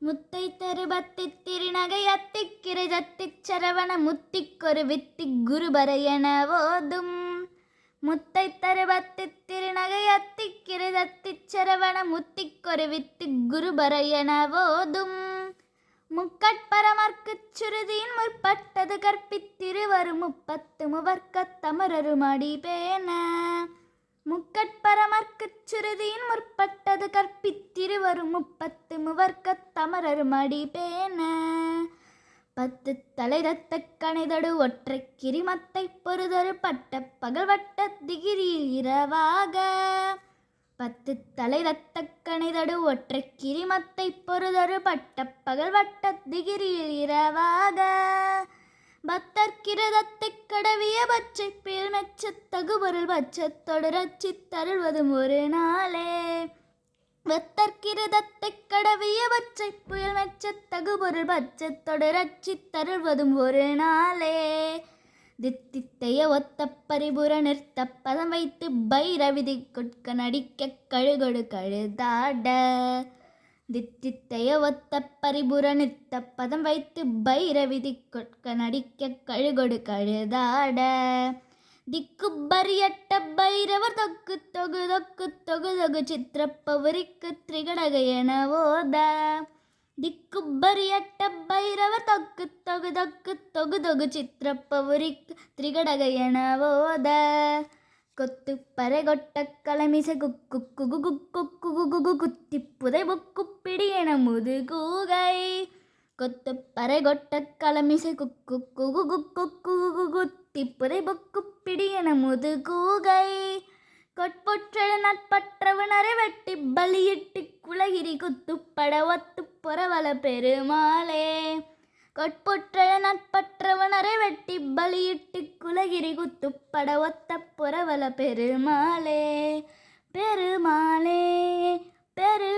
முத்தை தருபத்தி திருநகை அத்திக்கிரை ஜத்திச் சரவண முத்திக்கொரு வித்தி குருபரையன ஓதும். முத்தை தருபத்தி திருநகை அத்திக்கிரை ஜத்திச் சரவண முத்திக்கொரு வித்தி குருபரையன ஓதும். முக்கட்பரமர்க்குச் சுருதியின் முற்பட்டது கற்பித்திருவரு முப்பத்து முவர்க்கத் தமரருமடி பேண. முக்கட்பரமர்க்குச் சுருதியின் முற்பட்டது கற்பித்திருவரு முப்பத்து முவர்க்கத் தமரருமடி பேண. பத்து தலை ரத்தக் கணைதொடு ஒற்றைக் கிரிமத்தைப் பொருதொரு பட்ட பகல்வட்ட திகிரியில் இரவாக. பத்து தலை ரத்தக் கணைதொடு ஒற்றைக் கிரிமத்தைப் பொருதொரு பட்ட பகல்வட்ட திகிரியில் இரவாக. பத்தர்க்கிருதத்தைக் கடவிய பச்சைப் பேல் மெச்சத் தகுபொருள் பச்சத்தொடு ரட்சித் தருள்வதும் ஒரு நாளே. பத்தர்க்கிருதத்தைக் கடவிய பச்சைப் புயல் மெச்சத் தகுபொருள் பச்சத்தொடு ரட்சித் தருள்வதும் ஒரு நாளே. தித்தித்தைய ஒத்த பரிபுர நிறுத்த பதம் வைத்து பைரவிதி கொட்க நடிக்க கழுகொடு கழுதாட. தித்தித்தைய ஒத்த பரிபுர நிறுத்த பதம் வைத்து பைரவிதி கொட்க நடிக்க கழுகொடு கழுதாட. திக்குப்பரியட்ட பைரவர் தொக்கு தொகு தொக்கு தொகு தொகு சித்திரப்பவரிக்கு திரிகடக என ஓத. திக்குப்பரியட்ட பைரவர் தொக்கு தொகு தொக்கு தொகு தொகு சித்திரப்பவரிக்கு திரிகடக என ஓத. கொத்து பறை கொட்ட கலமிசை குக்கு குகு குக்கு குகு குகு குத்தி புதை புக்கு பிடி என முதுகூகை. கொத்து பறை கொட்ட கலமிசை குக்கு குகு குக்கு குகு குத்தி புதை புக்கு பிடி என முதுகூகை. கொட்பொற்றழ நட்பற்றவனரை வெட்டி பலியிட்டு குலகிரி குத்துப்பட ஒத்து பொறவல பெருமாளே. கொட்பொற்றழ நட்பற்றவனரை வெட்டி பலியிட்டு குலகிரி குத்துப்பட ஒத்த பொறவல பெருமாளே. பெருமாளே பெரு